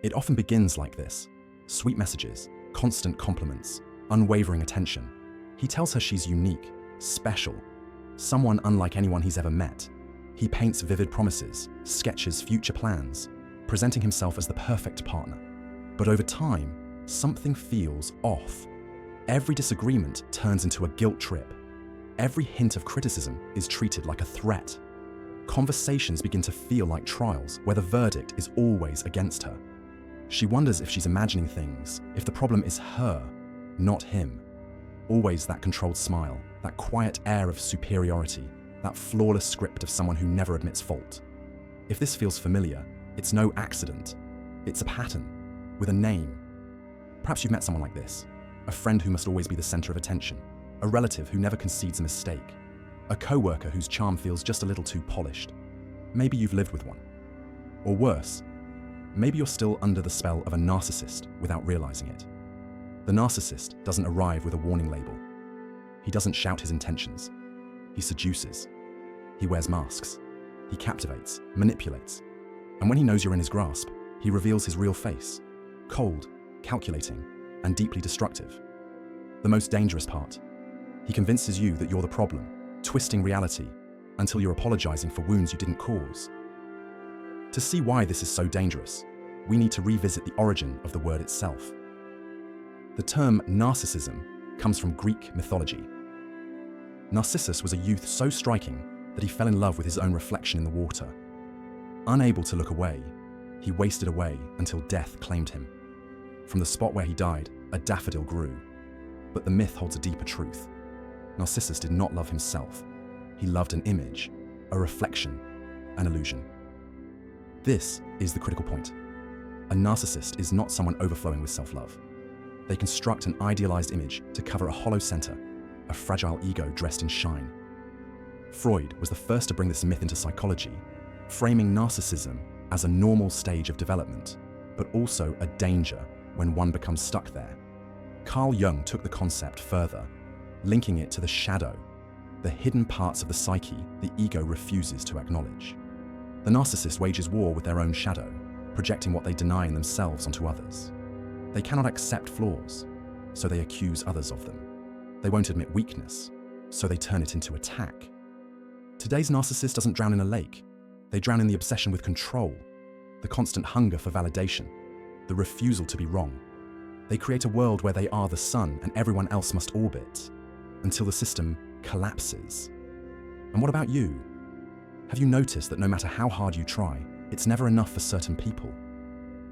It often begins like this: sweet messages, constant compliments, unwavering attention. He tells her she's unique, special, someone unlike anyone he's ever met. He paints vivid promises, sketches future plans, presenting himself as the perfect partner. But over time, something feels off. Every disagreement turns into a guilt trip. Every hint of criticism is treated like a threat. Conversations begin to feel like trials where the verdict is always against her. She wonders if she's imagining things, if the problem is her, not him. Always that controlled smile, that quiet air of superiority, that flawless script of someone who never admits fault. If this feels familiar, it's no accident. It's a pattern, with a name. Perhaps you've met someone like this, a friend who must always be the center of attention, a relative who never concedes a mistake, a coworker whose charm feels just a little too polished. Maybe you've lived with one. Or worse, maybe you're still under the spell of a narcissist without realizing it. The narcissist doesn't arrive with a warning label. He doesn't shout his intentions. He seduces. He wears masks. He captivates, manipulates. And when he knows you're in his grasp, he reveals his real face: cold, calculating, and deeply destructive. The most dangerous part: he convinces you that you're the problem, twisting reality until you're apologizing for wounds you didn't cause. To see why this is so dangerous, we need to revisit the origin of the word itself. The term narcissism comes from Greek mythology. Narcissus was a youth so striking that he fell in love with his own reflection in the water. Unable to look away, he wasted away until death claimed him. From the spot where he died, a daffodil grew. But the myth holds a deeper truth. Narcissus did not love himself. He loved an image, a reflection, an illusion. This is the critical point. A narcissist is not someone overflowing with self-love. They construct an idealized image to cover a hollow center, a fragile ego dressed in shine. Freud was the first to bring this myth into psychology, framing narcissism as a normal stage of development, but also a danger when one becomes stuck there. Carl Jung took the concept further, linking it to the shadow, the hidden parts of the psyche the ego refuses to acknowledge. The narcissist wages war with their own shadow, projecting what they deny in themselves onto others. They cannot accept flaws, so they accuse others of them. They won't admit weakness, so they turn it into attack. Today's narcissist doesn't drown in a lake. They drown in the obsession with control, the constant hunger for validation, the refusal to be wrong. They create a world where they are the sun and everyone else must orbit, until the system collapses. And what about you? Have you noticed that no matter how hard you try, it's never enough for certain people?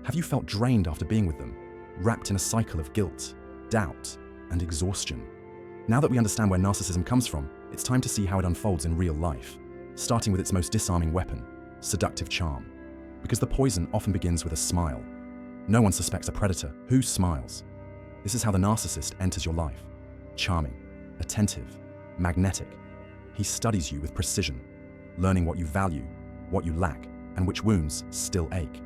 Have you felt drained after being with them, wrapped in a cycle of guilt, doubt, and exhaustion? Now that we understand where narcissism comes from, it's time to see how it unfolds in real life, starting with its most disarming weapon, seductive charm. Because the poison often begins with a smile. No one suspects a predator who smiles. This is how the narcissist enters your life. Charming, attentive, magnetic. He studies you with precision, learning what you value, what you lack, and which wounds still ache.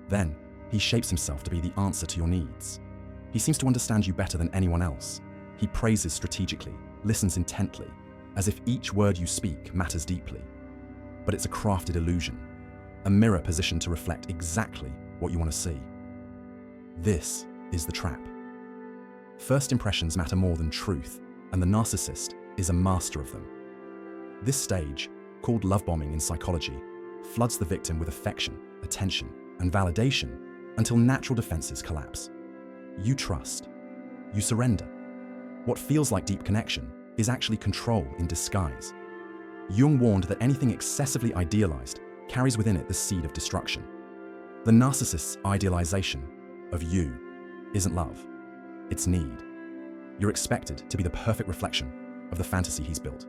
Then, he shapes himself to be the answer to your needs. He seems to understand you better than anyone else. He praises strategically, listens intently, as if each word you speak matters deeply. But it's a crafted illusion, a mirror positioned to reflect exactly what you want to see. This is the trap. First impressions matter more than truth, and the narcissist is a master of them. This stage, called love bombing in psychology, floods the victim with affection, attention, and validation until natural defenses collapse. You trust. You surrender. What feels like deep connection is actually control in disguise. Jung warned that anything excessively idealized carries within it the seed of destruction. The narcissist's idealization of you isn't love, it's need. You're expected to be the perfect reflection of the fantasy he's built.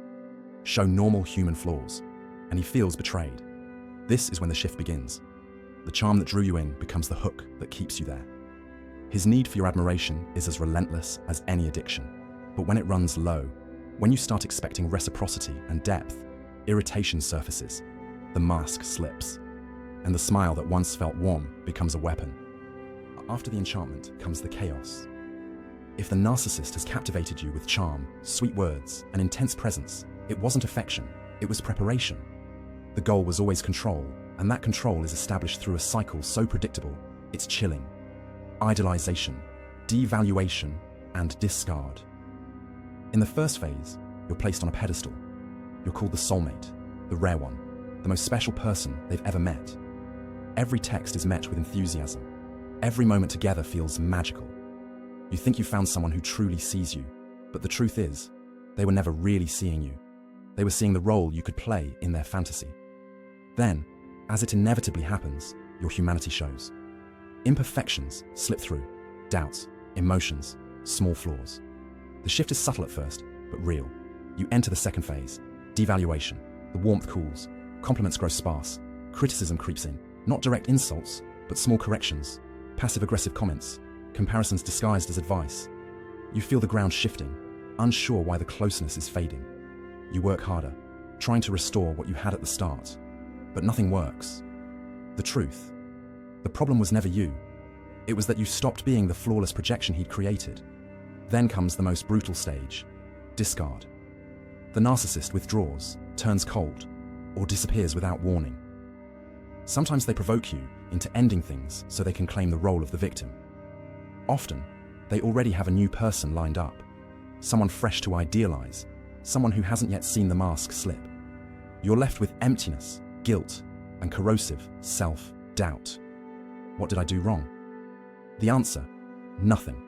Show normal human flaws, and he feels betrayed. This is when the shift begins. The charm that drew you in becomes the hook that keeps you there. His need for your admiration is as relentless as any addiction. But when it runs low, when you start expecting reciprocity and depth, irritation surfaces, the mask slips, and the smile that once felt warm becomes a weapon. After the enchantment comes the chaos. If the narcissist has captivated you with charm, sweet words, and intense presence, it wasn't affection, it was preparation. The goal was always control, and that control is established through a cycle so predictable It's chilling. Idolization, devaluation, and discard. In the first phase, you're placed on a pedestal. You're called the soulmate, the rare one, the most special person they've ever met. Every text is met with enthusiasm. Every moment together feels magical. You think you found someone who truly sees you, but the truth is, they were never really seeing you. They were seeing the role you could play in their fantasy. Then, as it inevitably happens, your humanity shows. Imperfections slip through, doubts, emotions, small flaws. The shift is subtle at first, but real. You enter the second phase, devaluation. The warmth cools, compliments grow sparse, criticism creeps in, not direct insults, but small corrections, passive-aggressive comments, comparisons disguised as advice. You feel the ground shifting, unsure why the closeness is fading. You work harder, trying to restore what you had at the start, but nothing works. The truth: the problem was never you. It was that you stopped being the flawless projection he'd created. Then comes the most brutal stage: discard. The narcissist withdraws, turns cold, or disappears without warning. Sometimes they provoke you into ending things so they can claim the role of the victim. Often, they already have a new person lined up, someone fresh to idealize, someone who hasn't yet seen the mask slip. You're left with emptiness, guilt, and corrosive self-doubt. What did I do wrong? The answer: nothing.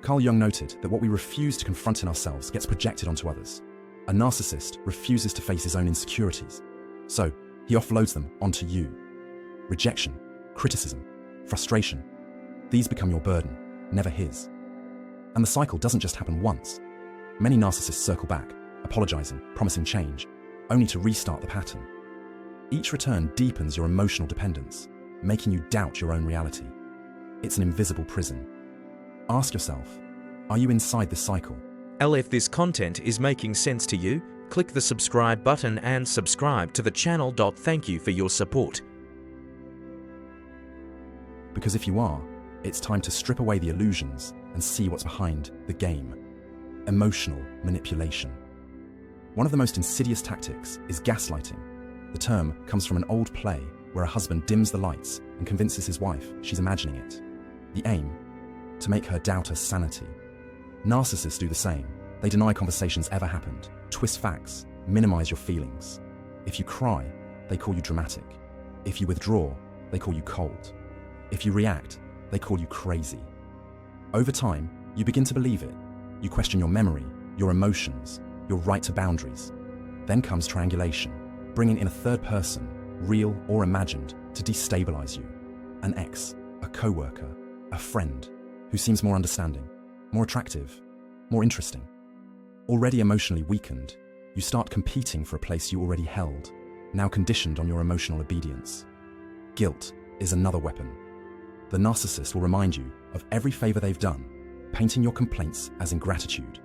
Carl Jung noted that what we refuse to confront in ourselves gets projected onto others. A narcissist refuses to face his own insecurities, so he offloads them onto you. Rejection, criticism, frustration, these become your burden, never his. And the cycle doesn't just happen once. Many narcissists circle back, apologizing, promising change, only to restart the pattern. Each return deepens your emotional dependence, making you doubt your own reality. It's an invisible prison. Ask yourself, are you inside this cycle? If this content is making sense to you, click the subscribe button and subscribe to the channel. Thank you for your support. Because if you are, it's time to strip away the illusions and see what's behind the game. Emotional manipulation. One of the most insidious tactics is gaslighting. The term comes from an old play where a husband dims the lights and convinces his wife she's imagining it. The aim? To make her doubt her sanity. Narcissists do the same. They deny conversations ever happened, twist facts, minimize your feelings. If you cry, they call you dramatic. If you withdraw, they call you cold. If you react, they call you crazy. Over time, you begin to believe it. You question your memory, your emotions, your right to boundaries. Then comes triangulation, bringing in a third person, real or imagined, to destabilize you. An ex, a co-worker, a friend, who seems more understanding, more attractive, more interesting. Already emotionally weakened, you start competing for a place you already held, now conditioned on your emotional obedience. Guilt is another weapon. The narcissist will remind you of every favor they've done, painting your complaints as ingratitude.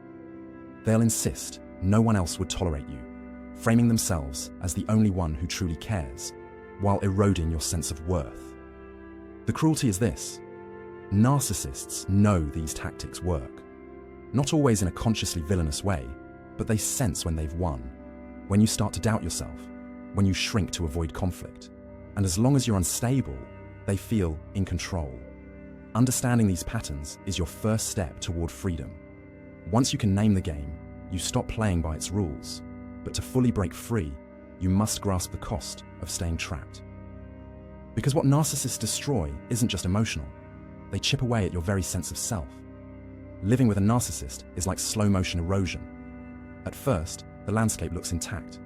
They'll insist no one else would tolerate you, framing themselves as the only one who truly cares, while eroding your sense of worth. The cruelty is this: narcissists know these tactics work. Not always in a consciously villainous way, but they sense when they've won, when you start to doubt yourself, when you shrink to avoid conflict. And as long as you're unstable, they feel in control. Understanding these patterns is your first step toward freedom. Once you can name the game, you stop playing by its rules. But to fully break free, you must grasp the cost of staying trapped. Because what narcissists destroy isn't just emotional. They chip away at your very sense of self. Living with a narcissist is like slow-motion erosion. At first, the landscape looks intact.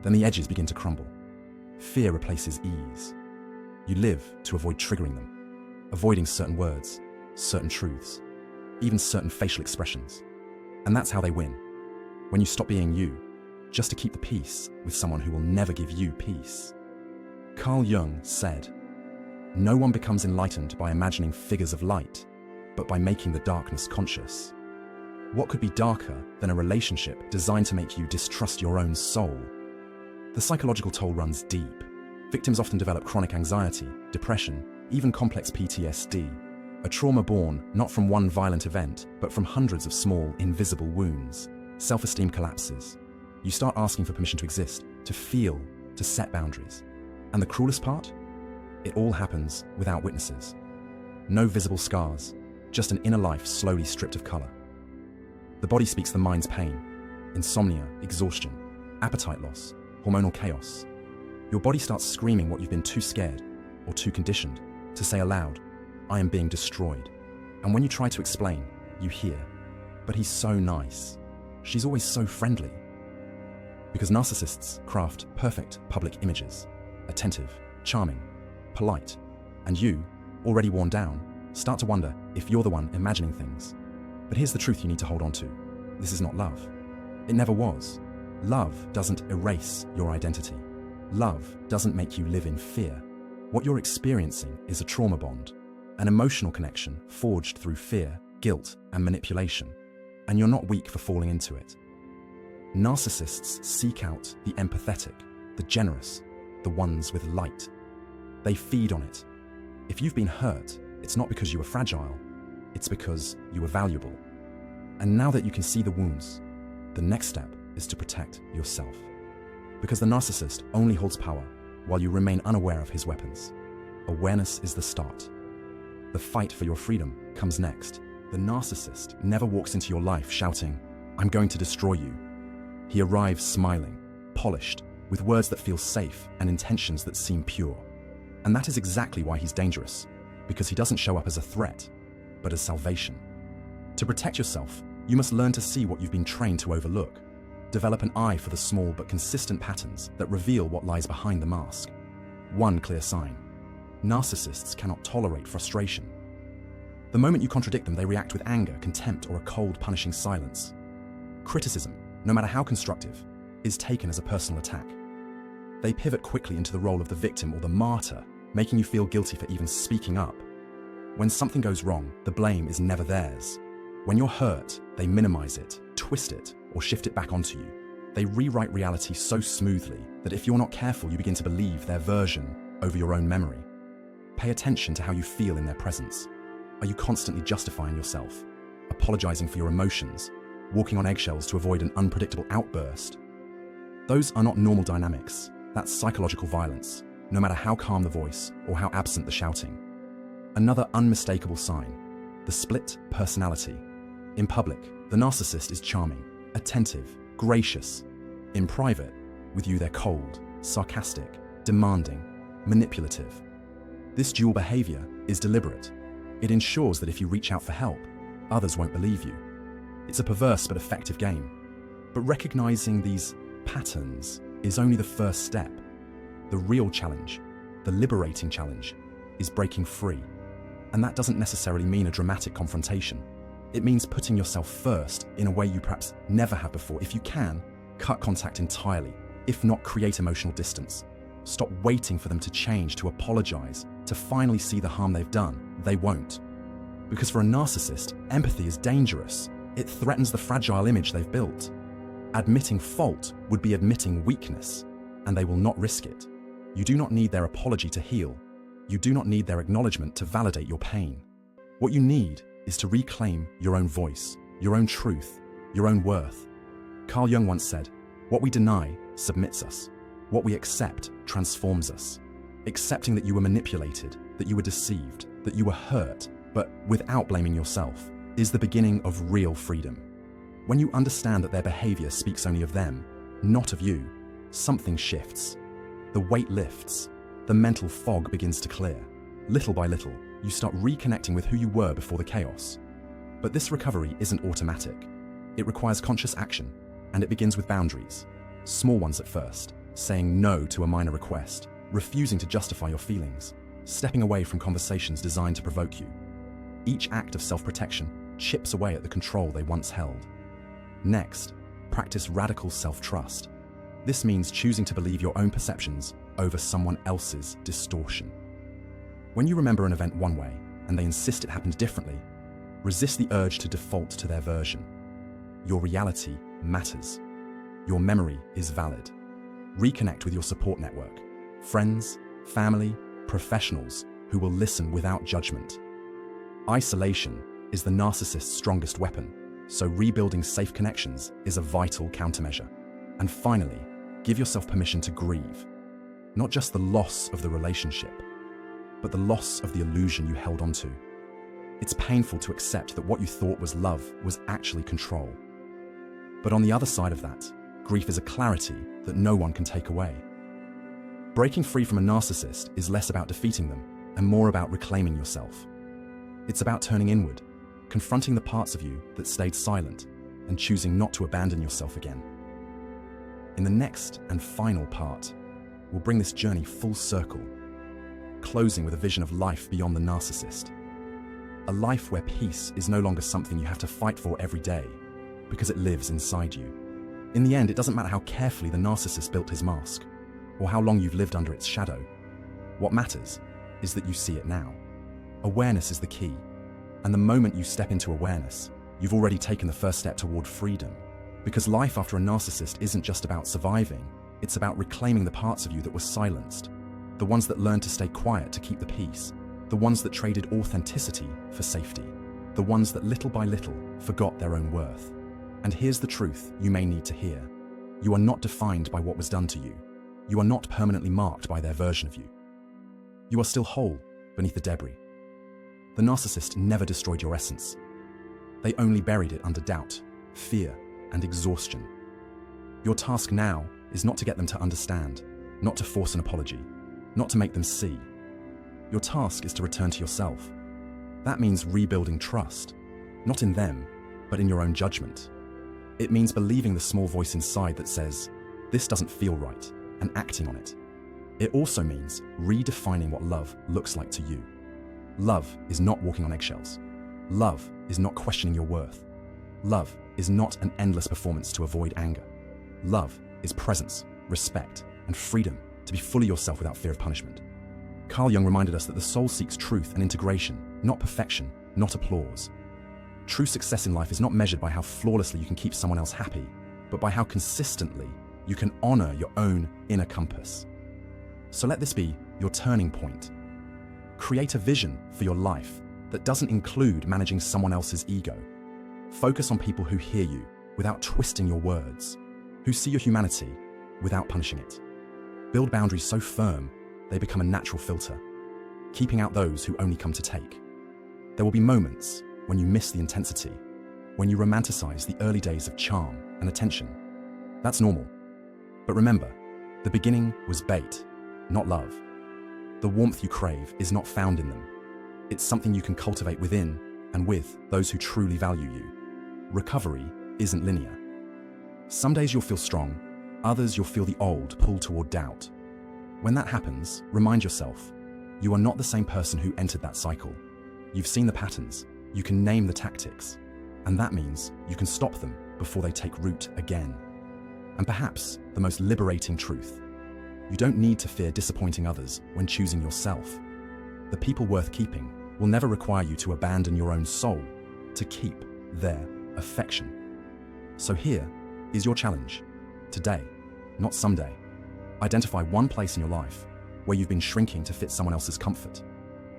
Then the edges begin to crumble. Fear replaces ease. You live to avoid triggering them, avoiding certain words, certain truths, even certain facial expressions. And that's how they win. When you stop being you, just to keep the peace with someone who will never give you peace. Carl Jung said, "No one becomes enlightened by imagining figures of light, but by making the darkness conscious." What could be darker than a relationship designed to make you distrust your own soul? The psychological toll runs deep. Victims often develop chronic anxiety, depression, even complex PTSD, a trauma born not from one violent event, but from hundreds of small, invisible wounds. Self-esteem collapses. You start asking for permission to exist, to feel, to set boundaries. And the cruelest part? It all happens without witnesses. No visible scars, just an inner life slowly stripped of color. The body speaks the mind's pain, insomnia, exhaustion, appetite loss, hormonal chaos. Your body starts screaming what you've been too scared or too conditioned to say aloud, I am being destroyed. And when you try to explain, you hear, but he's so nice. She's always so friendly. Because narcissists craft perfect public images, attentive, charming, polite, and you, already worn down, start to wonder if you're the one imagining things. But here's the truth you need to hold on to. This is not love. It never was. Love doesn't erase your identity. Love doesn't make you live in fear. What you're experiencing is a trauma bond, an emotional connection forged through fear, guilt, and manipulation. And you're not weak for falling into it. Narcissists seek out the empathetic, the generous, the ones with light. They feed on it. If you've been hurt, it's not because you were fragile, it's because you were valuable. And now that you can see the wounds, the next step is to protect yourself. Because the narcissist only holds power while you remain unaware of his weapons. Awareness is the start. The fight for your freedom comes next. The narcissist never walks into your life shouting, I'm going to destroy you. He arrives smiling, polished, with words that feel safe and intentions that seem pure. And that is exactly why he's dangerous, because he doesn't show up as a threat, but as salvation. To protect yourself, you must learn to see what you've been trained to overlook. Develop an eye for the small but consistent patterns that reveal what lies behind the mask. One clear sign: narcissists cannot tolerate frustration. The moment you contradict them, they react with anger, contempt, or a cold, punishing silence. Criticism, no matter how constructive, is taken as a personal attack. They pivot quickly into the role of the victim or the martyr, making you feel guilty for even speaking up. When something goes wrong, the blame is never theirs. When you're hurt, they minimize it, twist it, or shift it back onto you. They rewrite reality so smoothly that if you're not careful, you begin to believe their version over your own memory. Pay attention to how you feel in their presence. Are you constantly justifying yourself, apologizing for your emotions, walking on eggshells to avoid an unpredictable outburst? Those are not normal dynamics. That's psychological violence, no matter how calm the voice or how absent the shouting. Another unmistakable sign: the split personality. In public, the narcissist is charming, attentive, gracious. In private, with you they're cold, sarcastic, demanding, manipulative. This dual behavior is deliberate. It ensures that if you reach out for help, others won't believe you. It's a perverse but effective game. But recognizing these patterns is only the first step. The real challenge, the liberating challenge, is breaking free. And that doesn't necessarily mean a dramatic confrontation. It means putting yourself first in a way you perhaps never have before. If you can, cut contact entirely. If not, create emotional distance. Stop waiting for them to change, to apologize, to finally see the harm they've done. They won't. Because for a narcissist, empathy is dangerous. It threatens the fragile image they've built. Admitting fault would be admitting weakness, and they will not risk it. You do not need their apology to heal. You do not need their acknowledgement to validate your pain. What you need is to reclaim your own voice, your own truth, your own worth. Carl Jung once said, "What we deny submits us. What we accept transforms us." Accepting that you were manipulated, that you were deceived, that you were hurt, but without blaming yourself, is the beginning of real freedom. When you understand that their behavior speaks only of them, not of you, something shifts. The weight lifts. The mental fog begins to clear. Little by little, you start reconnecting with who you were before the chaos. But this recovery isn't automatic. It requires conscious action, and it begins with boundaries. Small ones at first, saying no to a minor request, refusing to justify your feelings, stepping away from conversations designed to provoke you. Each act of self-protection chips away at the control they once held. Next, practice radical self-trust. This means choosing to believe your own perceptions over someone else's distortion. When you remember an event one way and they insist it happened differently, resist the urge to default to their version. Your reality matters. Your memory is valid. Reconnect with your support network, friends, family, professionals who will listen without judgment. Isolation is the narcissist's strongest weapon, so rebuilding safe connections is a vital countermeasure. And finally, give yourself permission to grieve. Not just the loss of the relationship, but the loss of the illusion you held onto. It's painful to accept that what you thought was love was actually control. But on the other side of that, grief is a clarity that no one can take away. Breaking free from a narcissist is less about defeating them and more about reclaiming yourself. It's about turning inward, confronting the parts of you that stayed silent, and choosing not to abandon yourself again. In the next and final part, we'll bring this journey full circle, closing with a vision of life beyond the narcissist. A life where peace is no longer something you have to fight for every day, because it lives inside you. In the end, it doesn't matter how carefully the narcissist built his mask, or how long you've lived under its shadow. What matters is that you see it now. Awareness is the key, and the moment you step into awareness, you've already taken the first step toward freedom. Because life after a narcissist isn't just about surviving, it's about reclaiming the parts of you that were silenced, the ones that learned to stay quiet to keep the peace, the ones that traded authenticity for safety, the ones that little by little forgot their own worth. And here's the truth you may need to hear. You are not defined by what was done to you. You are not permanently marked by their version of you. You are still whole beneath the debris. The narcissist never destroyed your essence. They only buried it under doubt, fear, and exhaustion. Your task now is not to get them to understand, not to force an apology, not to make them see. Your task is to return to yourself. That means rebuilding trust, not in them, but in your own judgment. It means believing the small voice inside that says, "This doesn't feel right," and acting on it. It also means redefining what love looks like to you. Love is not walking on eggshells. Love is not questioning your worth. Love is not an endless performance to avoid anger. Love is presence, respect, and freedom to be fully yourself without fear of punishment. Carl Jung reminded us that the soul seeks truth and integration, not perfection, not applause. True success in life is not measured by how flawlessly you can keep someone else happy, but by how consistently you can honor your own inner compass. So let this be your turning point. Create a vision for your life that doesn't include managing someone else's ego. Focus on people who hear you without twisting your words, who see your humanity without punishing it. Build boundaries so firm they become a natural filter, keeping out those who only come to take. There will be moments when you miss the intensity, when you romanticize the early days of charm and attention. That's normal. But remember, the beginning was bait, not love. The warmth you crave is not found in them. It's something you can cultivate within and with those who truly value you. Recovery isn't linear. Some days you'll feel strong, others you'll feel the old pull toward doubt. When that happens, remind yourself, you are not the same person who entered that cycle. You've seen the patterns, you can name the tactics, and that means you can stop them before they take root again. And perhaps the most liberating truth, you don't need to fear disappointing others when choosing yourself. The people worth keeping will never require you to abandon your own soul to keep their affection. So here is your challenge. Today, not someday. Identify one place in your life where you've been shrinking to fit someone else's comfort.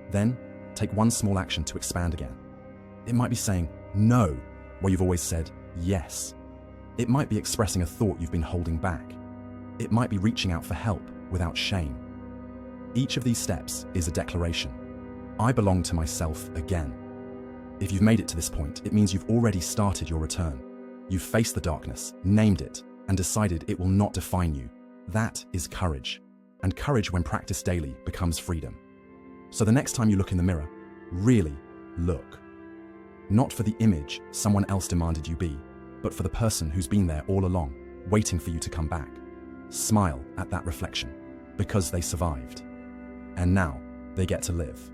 Then, take one small action to expand again. It might be saying no where you've always said yes. It might be expressing a thought you've been holding back. It might be reaching out for help without shame. Each of these steps is a declaration. I belong to myself again. If you've made it to this point, it means you've already started your return. You've faced the darkness, named it, and decided it will not define you. That is courage. And courage, when practiced daily, becomes freedom. So the next time you look in the mirror, really look. Not for the image someone else demanded you be, but for the person who's been there all along, waiting for you to come back. Smile at that reflection, because they survived. And now they get to live.